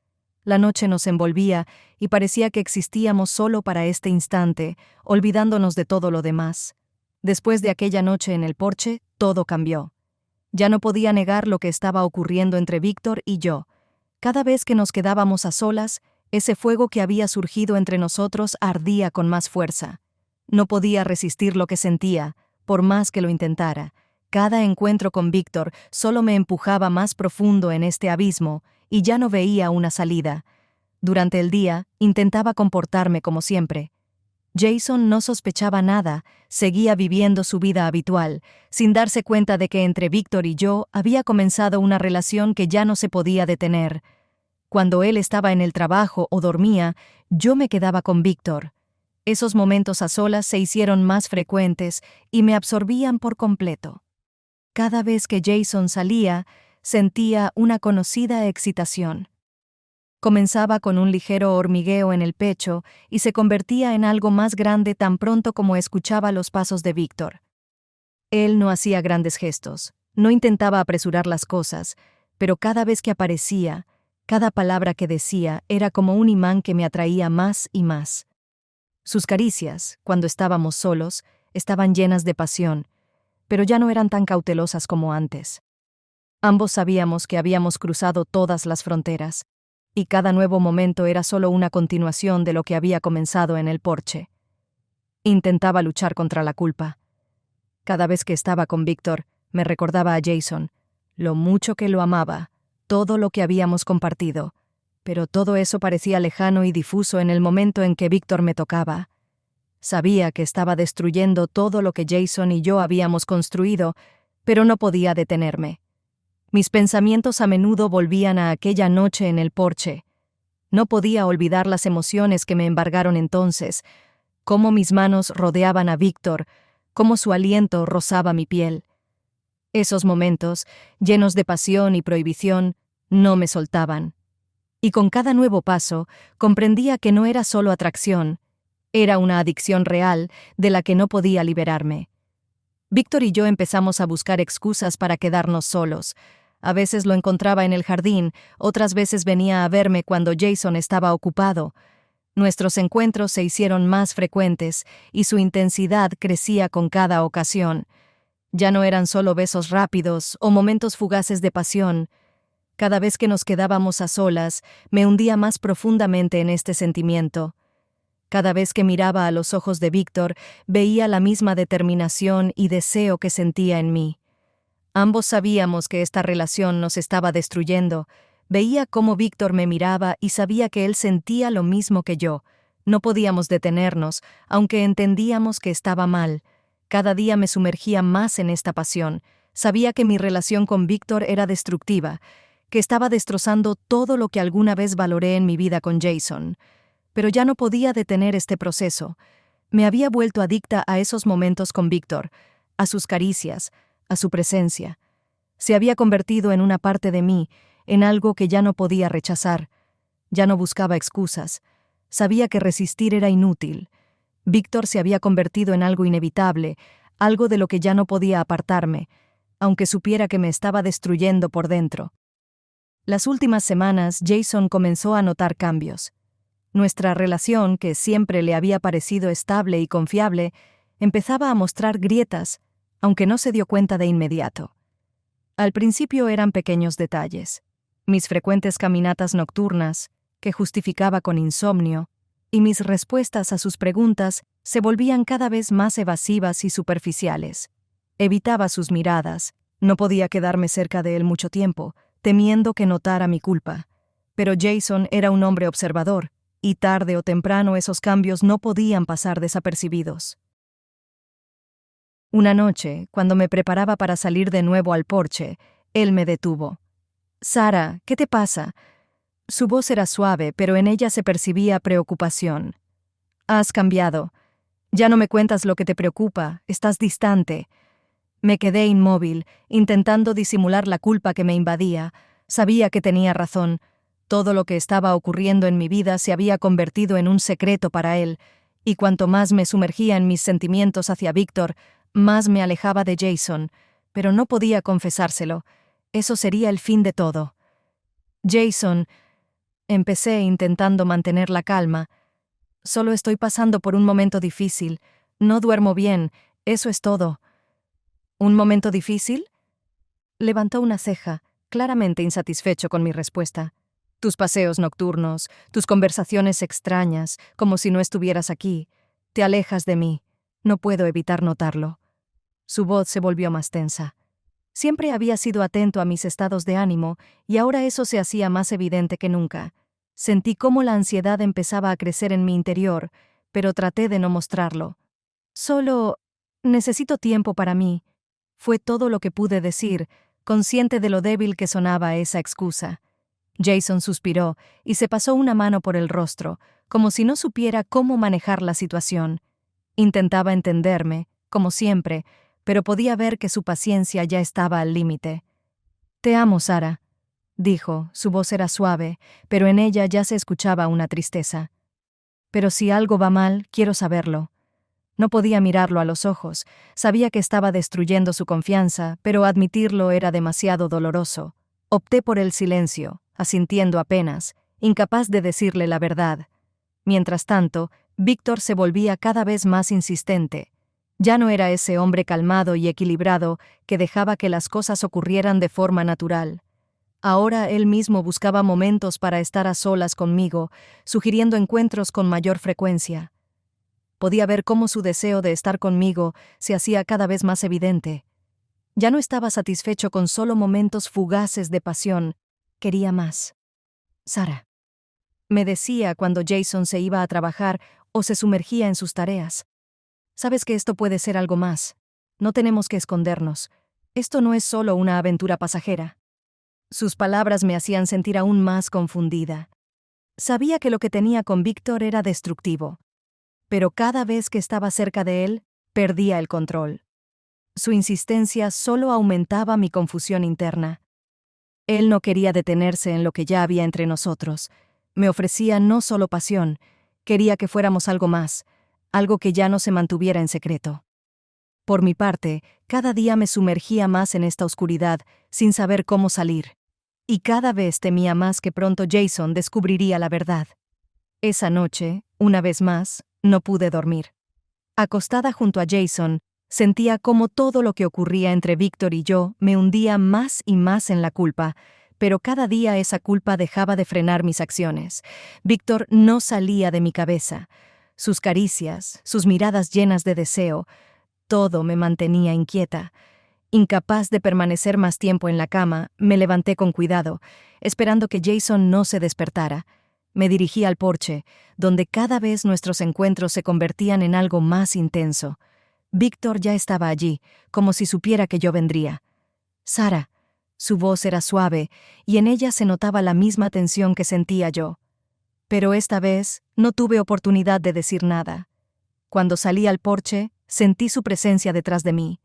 La noche nos envolvía y parecía que existíamos solo para este instante, olvidándonos de todo lo demás. Después de aquella noche en el porche, todo cambió. Ya no podía negar lo que estaba ocurriendo entre Víctor y yo. Cada vez que nos quedábamos a solas, ese fuego que había surgido entre nosotros ardía con más fuerza. No podía resistir lo que sentía, por más que lo intentara. Cada encuentro con Víctor solo me empujaba más profundo en este abismo, y ya no veía una salida. Durante el día, intentaba comportarme como siempre. Jason no sospechaba nada, seguía viviendo su vida habitual, sin darse cuenta de que entre Víctor y yo había comenzado una relación que ya no se podía detener. Cuando él estaba en el trabajo o dormía, yo me quedaba con Víctor. Esos momentos a solas se hicieron más frecuentes y me absorbían por completo. Cada vez que Jason salía, sentía una conocida excitación. Comenzaba con un ligero hormigueo en el pecho y se convertía en algo más grande tan pronto como escuchaba los pasos de Víctor. Él no hacía grandes gestos, no intentaba apresurar las cosas, pero cada vez que aparecía, cada palabra que decía era como un imán que me atraía más y más. Sus caricias, cuando estábamos solos, estaban llenas de pasión, pero ya no eran tan cautelosas como antes. Ambos sabíamos que habíamos cruzado todas las fronteras, y cada nuevo momento era solo una continuación de lo que había comenzado en el porche. Intentaba luchar contra la culpa. Cada vez que estaba con Víctor, me recordaba a Jason, lo mucho que lo amaba, todo lo que habíamos compartido, pero todo eso parecía lejano y difuso en el momento en que Víctor me tocaba. Sabía que estaba destruyendo todo lo que Jason y yo habíamos construido, pero no podía detenerme. Mis pensamientos a menudo volvían a aquella noche en el porche. No podía olvidar las emociones que me embargaron entonces, cómo mis manos rodeaban a Víctor, cómo su aliento rozaba mi piel. Esos momentos, llenos de pasión y prohibición, no me soltaban. Y con cada nuevo paso, comprendía que no era solo atracción, era una adicción real de la que no podía liberarme. Víctor y yo empezamos a buscar excusas para quedarnos solos. A veces lo encontraba en el jardín, otras veces venía a verme cuando Jason estaba ocupado. Nuestros encuentros se hicieron más frecuentes y su intensidad crecía con cada ocasión. Ya no eran solo besos rápidos o momentos fugaces de pasión. Cada vez que nos quedábamos a solas, me hundía más profundamente en este sentimiento. Cada vez que miraba a los ojos de Víctor, veía la misma determinación y deseo que sentía en mí. Ambos sabíamos que esta relación nos estaba destruyendo. Veía cómo Víctor me miraba y sabía que él sentía lo mismo que yo. No podíamos detenernos, aunque entendíamos que estaba mal. Cada día me sumergía más en esta pasión. Sabía que mi relación con Víctor era destructiva, que estaba destrozando todo lo que alguna vez valoré en mi vida con Jason. Pero ya no podía detener este proceso. Me había vuelto adicta a esos momentos con Víctor, a sus caricias, a su presencia. Se había convertido en una parte de mí, en algo que ya no podía rechazar. Ya no buscaba excusas. Sabía que resistir era inútil. Víctor se había convertido en algo inevitable, algo de lo que ya no podía apartarme, aunque supiera que me estaba destruyendo por dentro. Las últimas semanas, Jason comenzó a notar cambios. Nuestra relación, que siempre le había parecido estable y confiable, empezaba a mostrar grietas, aunque no se dio cuenta de inmediato. Al principio eran pequeños detalles. Mis frecuentes caminatas nocturnas, que justificaba con insomnio, y mis respuestas a sus preguntas se volvían cada vez más evasivas y superficiales. Evitaba sus miradas, no podía quedarme cerca de él mucho tiempo, temiendo que notara mi culpa. Pero Jason era un hombre observador, y tarde o temprano esos cambios no podían pasar desapercibidos. Una noche, cuando me preparaba para salir de nuevo al porche, él me detuvo. «Sara, ¿qué te pasa?» Su voz era suave, pero en ella se percibía preocupación. «Has cambiado. Ya no me cuentas lo que te preocupa, estás distante». Me quedé inmóvil, intentando disimular la culpa que me invadía. Sabía que tenía razón. Todo lo que estaba ocurriendo en mi vida se había convertido en un secreto para él, y cuanto más me sumergía en mis sentimientos hacia Víctor, más me alejaba de Jason, pero no podía confesárselo. Eso sería el fin de todo. «Jason», empecé intentando mantener la calma. «Solo estoy pasando por un momento difícil. No duermo bien, eso es todo». «¿Un momento difícil?» Levantó una ceja, claramente insatisfecho con mi respuesta. «Tus paseos nocturnos, tus conversaciones extrañas, como si no estuvieras aquí. Te alejas de mí. No puedo evitar notarlo». Su voz se volvió más tensa. Siempre había sido atento a mis estados de ánimo, y ahora eso se hacía más evidente que nunca. Sentí cómo la ansiedad empezaba a crecer en mi interior, pero traté de no mostrarlo. «Solo necesito tiempo para mí». Fue todo lo que pude decir, consciente de lo débil que sonaba esa excusa. Jason suspiró y se pasó una mano por el rostro, como si no supiera cómo manejar la situación. Intentaba entenderme, como siempre, pero podía ver que su paciencia ya estaba al límite. «Te amo, Sara», dijo, su voz era suave, pero en ella ya se escuchaba una tristeza. «Pero si algo va mal, quiero saberlo. No podía mirarlo a los ojos. Sabía que estaba destruyendo su confianza, pero admitirlo era demasiado doloroso. Opté por el silencio, asintiendo apenas, incapaz de decirle la verdad. Mientras tanto, Víctor se volvía cada vez más insistente. Ya no era ese hombre calmado y equilibrado que dejaba que las cosas ocurrieran de forma natural. Ahora él mismo buscaba momentos para estar a solas conmigo, sugiriendo encuentros con mayor frecuencia. Podía ver cómo su deseo de estar conmigo se hacía cada vez más evidente. Ya no estaba satisfecho con solo momentos fugaces de pasión, quería más. Sara, me decía cuando Jason se iba a trabajar o se sumergía en sus tareas. Sabes que esto puede ser algo más. No tenemos que escondernos. Esto no es solo una aventura pasajera. Sus palabras me hacían sentir aún más confundida. Sabía que lo que tenía con Víctor era destructivo, pero cada vez que estaba cerca de él, perdía el control. Su insistencia solo aumentaba mi confusión interna. Él no quería detenerse en lo que ya había entre nosotros. Me ofrecía no solo pasión, quería que fuéramos algo más, algo que ya no se mantuviera en secreto. Por mi parte, cada día me sumergía más en esta oscuridad, sin saber cómo salir. Y cada vez temía más que pronto Jason descubriría la verdad. Esa noche, una vez más, no pude dormir. Acostada junto a Jason, sentía cómo todo lo que ocurría entre Víctor y yo me hundía más y más en la culpa, pero cada día esa culpa dejaba de frenar mis acciones. Víctor no salía de mi cabeza. Sus caricias, sus miradas llenas de deseo, todo me mantenía inquieta. Incapaz de permanecer más tiempo en la cama, me levanté con cuidado, esperando que Jason no se despertara. Me dirigí al porche, donde cada vez nuestros encuentros se convertían en algo más intenso. Víctor ya estaba allí, como si supiera que yo vendría. Sara. Su voz era suave, y en ella se notaba la misma tensión que sentía yo. Pero esta vez no tuve oportunidad de decir nada. Cuando salí al porche, sentí su presencia detrás de mí.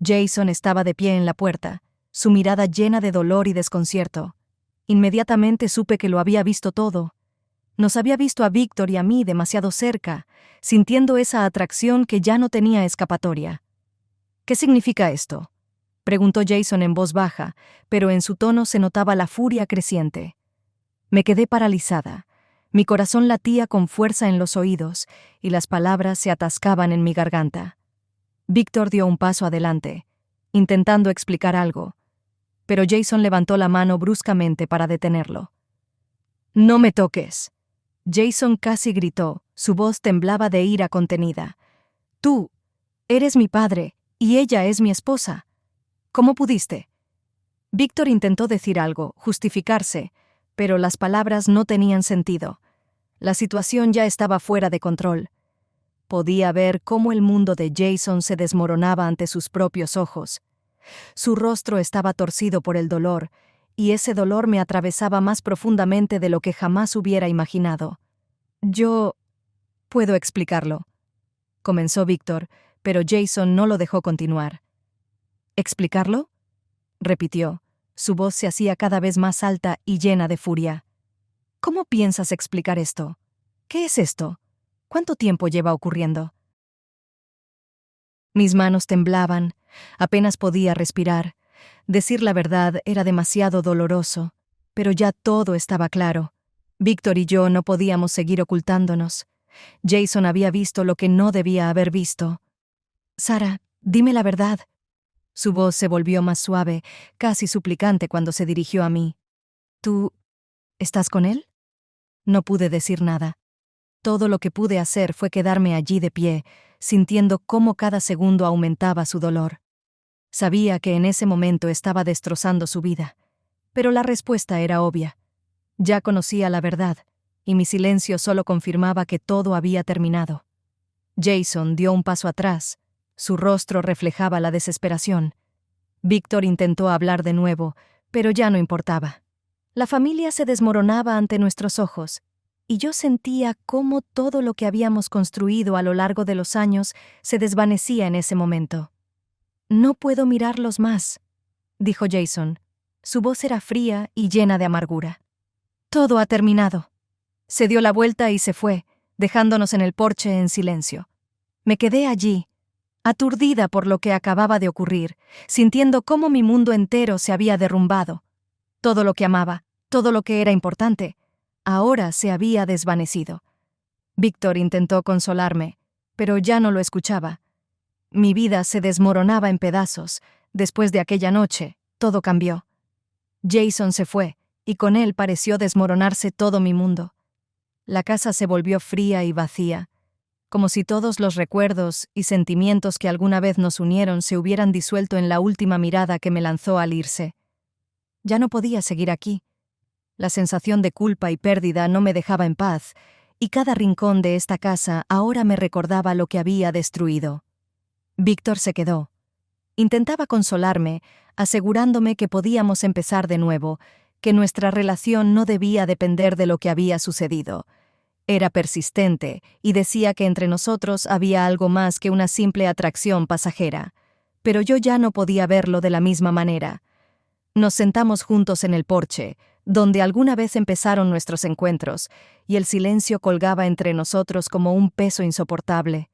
Jason estaba de pie en la puerta, su mirada llena de dolor y desconcierto. Inmediatamente supe que lo había visto todo. Nos había visto a Víctor y a mí demasiado cerca, sintiendo esa atracción que ya no tenía escapatoria. ¿Qué significa esto?, preguntó Jason en voz baja, pero en su tono se notaba la furia creciente. Me quedé paralizada. Mi corazón latía con fuerza en los oídos, y las palabras se atascaban en mi garganta. Víctor dio un paso adelante, intentando explicar algo, pero Jason levantó la mano bruscamente para detenerlo. «¡No me toques!», Jason casi gritó, su voz temblaba de ira contenida. «Tú eres mi padre, y ella es mi esposa. ¿Cómo pudiste?». Víctor intentó decir algo, justificarse, pero las palabras no tenían sentido. La situación ya estaba fuera de control. Podía ver cómo el mundo de Jason se desmoronaba ante sus propios ojos. Su rostro estaba torcido por el dolor, y ese dolor me atravesaba más profundamente de lo que jamás hubiera imaginado. «Yo puedo explicarlo», comenzó Víctor, pero Jason no lo dejó continuar. «¿Explicarlo?», repitió. Su voz se hacía cada vez más alta y llena de furia. «¿Cómo piensas explicar esto? ¿Qué es esto? ¿Cuánto tiempo lleva ocurriendo?». Mis manos temblaban, apenas podía respirar. Decir la verdad era demasiado doloroso, pero ya todo estaba claro. Víctor y yo no podíamos seguir ocultándonos. Jason había visto lo que no debía haber visto. «Sara, dime la verdad». Su voz se volvió más suave, casi suplicante cuando se dirigió a mí. «¿Tú estás con él?». No pude decir nada. Todo lo que pude hacer fue quedarme allí de pie, sintiendo cómo cada segundo aumentaba su dolor. Sabía que en ese momento estaba destrozando su vida, pero la respuesta era obvia. Ya conocía la verdad, y mi silencio solo confirmaba que todo había terminado. Jason dio un paso atrás. Su rostro reflejaba la desesperación. Víctor intentó hablar de nuevo, pero ya no importaba. La familia se desmoronaba ante nuestros ojos, y yo sentía cómo todo lo que habíamos construido a lo largo de los años se desvanecía en ese momento. «No puedo mirarlos más», dijo Jason. Su voz era fría y llena de amargura. «Todo ha terminado». Se dio la vuelta y se fue, dejándonos en el porche en silencio. Me quedé allí, aturdida por lo que acababa de ocurrir, sintiendo cómo mi mundo entero se había derrumbado. Todo lo que amaba, todo lo que era importante, ahora se había desvanecido. Víctor intentó consolarme, pero ya no lo escuchaba. Mi vida se desmoronaba en pedazos. Después de aquella noche, todo cambió. Jason se fue, y con él pareció desmoronarse todo mi mundo. La casa se volvió fría y vacía, como si todos los recuerdos y sentimientos que alguna vez nos unieron se hubieran disuelto en la última mirada que me lanzó al irse. Ya no podía seguir aquí. La sensación de culpa y pérdida no me dejaba en paz, y cada rincón de esta casa ahora me recordaba lo que había destruido. Víctor se quedó. Intentaba consolarme, asegurándome que podíamos empezar de nuevo, que nuestra relación no debía depender de lo que había sucedido. Era persistente y decía que entre nosotros había algo más que una simple atracción pasajera. Pero yo ya no podía verlo de la misma manera. Nos sentamos juntos en el porche, donde alguna vez empezaron nuestros encuentros, y el silencio colgaba entre nosotros como un peso insoportable.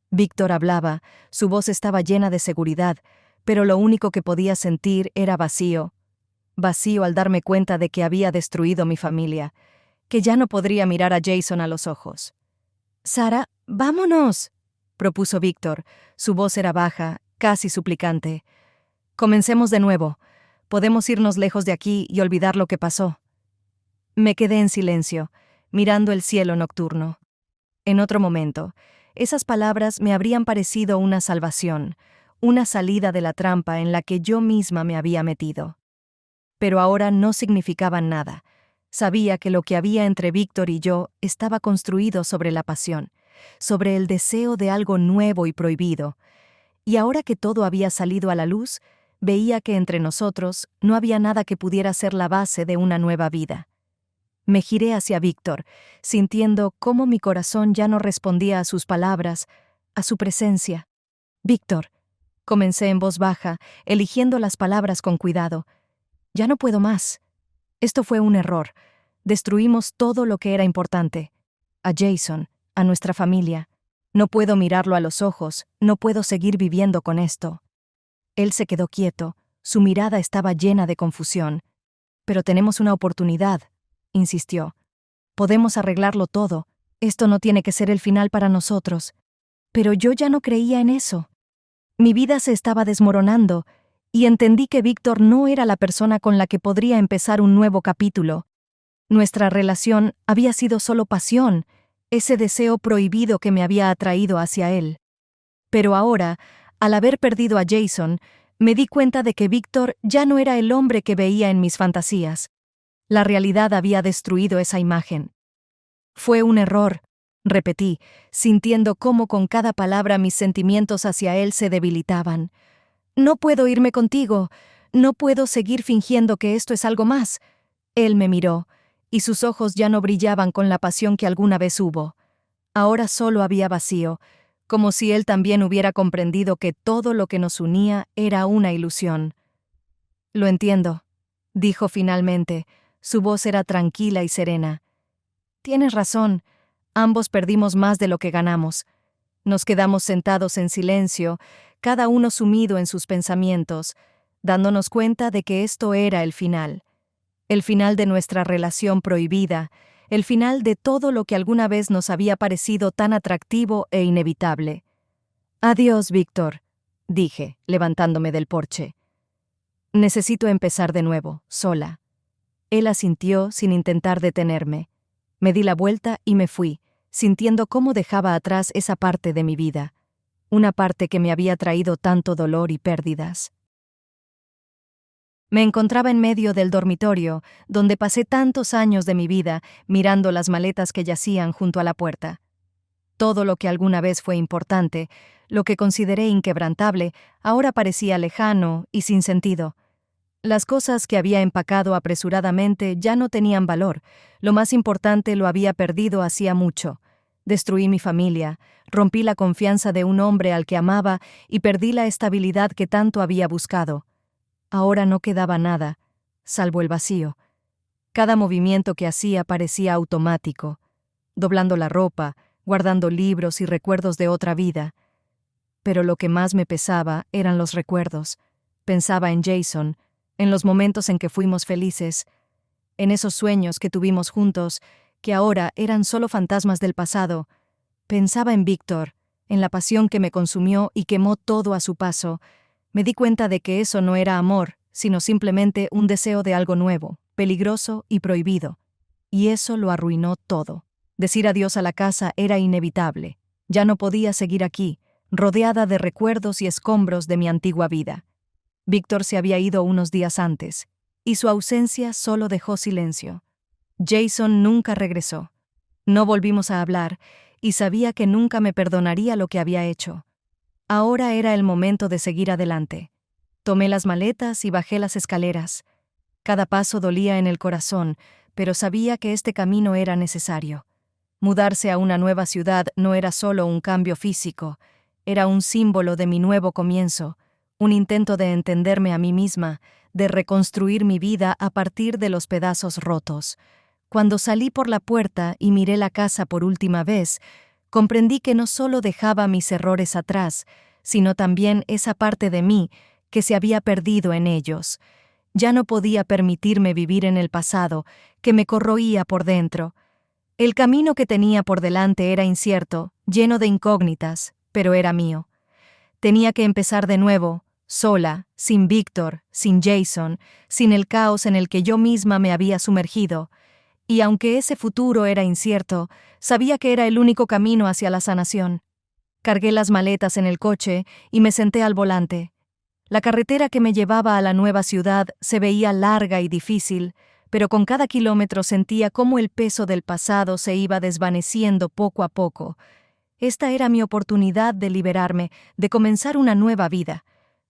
Víctor hablaba, su voz estaba llena de seguridad, pero lo único que podía sentir era vacío. Vacío al darme cuenta de que había destruido mi familia, que ya no podría mirar a Jason a los ojos. «Sara, vámonos», propuso Víctor. Su voz era baja, casi suplicante. «Comencemos de nuevo. Podemos irnos lejos de aquí y olvidar lo que pasó». Me quedé en silencio, mirando el cielo nocturno. En otro momento, esas palabras me habrían parecido una salvación, una salida de la trampa en la que yo misma me había metido. Pero ahora no significaban nada. Sabía que lo que había entre Víctor y yo estaba construido sobre la pasión, sobre el deseo de algo nuevo y prohibido. Y ahora que todo había salido a la luz, veía que entre nosotros no había nada que pudiera ser la base de una nueva vida. Me giré hacia Víctor, sintiendo cómo mi corazón ya no respondía a sus palabras, a su presencia. «Víctor», comencé en voz baja, eligiendo las palabras con cuidado. «Ya no puedo más. Esto fue un error. Destruimos todo lo que era importante. A Jason, a nuestra familia. No puedo mirarlo a los ojos, no puedo seguir viviendo con esto». Él se quedó quieto, su mirada estaba llena de confusión. «Pero tenemos una oportunidad», insistió. «Podemos arreglarlo todo. Esto no tiene que ser el final para nosotros». Pero yo ya no creía en eso. Mi vida se estaba desmoronando, y entendí que Víctor no era la persona con la que podría empezar un nuevo capítulo. Nuestra relación había sido solo pasión, ese deseo prohibido que me había atraído hacia él. Pero ahora, al haber perdido a Jason, me di cuenta de que Víctor ya no era el hombre que veía en mis fantasías. La realidad había destruido esa imagen. «Fue un error», repetí, sintiendo cómo con cada palabra mis sentimientos hacia él se debilitaban. «No puedo irme contigo. No puedo seguir fingiendo que esto es algo más». Él me miró, y sus ojos ya no brillaban con la pasión que alguna vez hubo. Ahora solo había vacío, como si él también hubiera comprendido que todo lo que nos unía era una ilusión. «Lo entiendo», dijo finalmente. Su voz era tranquila y serena. «Tienes razón. Ambos perdimos más de lo que ganamos». Nos quedamos sentados en silencio, cada uno sumido en sus pensamientos, dándonos cuenta de que esto era el final de nuestra relación prohibida, el final de todo lo que alguna vez nos había parecido tan atractivo e inevitable. «Adiós, Víctor», dije, levantándome del porche. «Necesito empezar de nuevo, sola». Él asintió sin intentar detenerme. Me di la vuelta y me fui, sintiendo cómo dejaba atrás esa parte de mi vida, una parte que me había traído tanto dolor y pérdidas. Me encontraba en medio del dormitorio, donde pasé tantos años de mi vida mirando las maletas que yacían junto a la puerta. Todo lo que alguna vez fue importante, lo que consideré inquebrantable, ahora parecía lejano y sin sentido. Las cosas que había empacado apresuradamente ya no tenían valor. Lo más importante lo había perdido hacía mucho. Destruí mi familia, rompí la confianza de un hombre al que amaba y perdí la estabilidad que tanto había buscado. Ahora no quedaba nada, salvo el vacío. Cada movimiento que hacía parecía automático. Doblando la ropa, guardando libros y recuerdos de otra vida. Pero lo que más me pesaba eran los recuerdos. Pensaba en Jason, en los momentos en que fuimos felices, en esos sueños que tuvimos juntos, que ahora eran solo fantasmas del pasado. Pensaba en Víctor, en la pasión que me consumió y quemó todo a su paso. Me di cuenta de que eso no era amor, sino simplemente un deseo de algo nuevo, peligroso y prohibido. Y eso lo arruinó todo. Decir adiós a la casa era inevitable. Ya no podía seguir aquí, rodeada de recuerdos y escombros de mi antigua vida. Víctor se había ido unos días antes, y su ausencia solo dejó silencio. Jason nunca regresó. No volvimos a hablar, y sabía que nunca me perdonaría lo que había hecho. Ahora era el momento de seguir adelante. Tomé las maletas y bajé las escaleras. Cada paso dolía en el corazón, pero sabía que este camino era necesario. Mudarse a una nueva ciudad no era solo un cambio físico, era un símbolo de mi nuevo comienzo, un intento de entenderme a mí misma, de reconstruir mi vida a partir de los pedazos rotos. Cuando salí por la puerta y miré la casa por última vez, comprendí que no solo dejaba mis errores atrás, sino también esa parte de mí que se había perdido en ellos. Ya no podía permitirme vivir en el pasado, que me corroía por dentro. El camino que tenía por delante era incierto, lleno de incógnitas, pero era mío. Tenía que empezar de nuevo, sola, sin Víctor, sin Jason, sin el caos en el que yo misma me había sumergido. Y aunque ese futuro era incierto, sabía que era el único camino hacia la sanación. Cargué las maletas en el coche y me senté al volante. La carretera que me llevaba a la nueva ciudad se veía larga y difícil, pero con cada kilómetro sentía cómo el peso del pasado se iba desvaneciendo poco a poco. Esta era mi oportunidad de liberarme, de comenzar una nueva vida.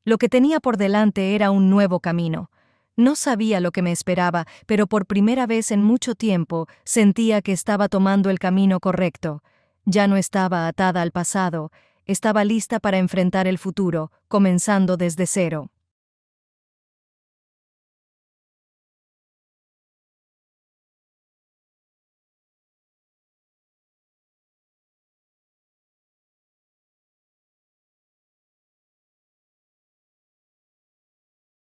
Lo que tenía por delante era un nuevo camino. No sabía lo que me esperaba, pero por primera vez en mucho tiempo sentía que estaba tomando el camino correcto. Ya no estaba atada al pasado, estaba lista para enfrentar el futuro, comenzando desde cero.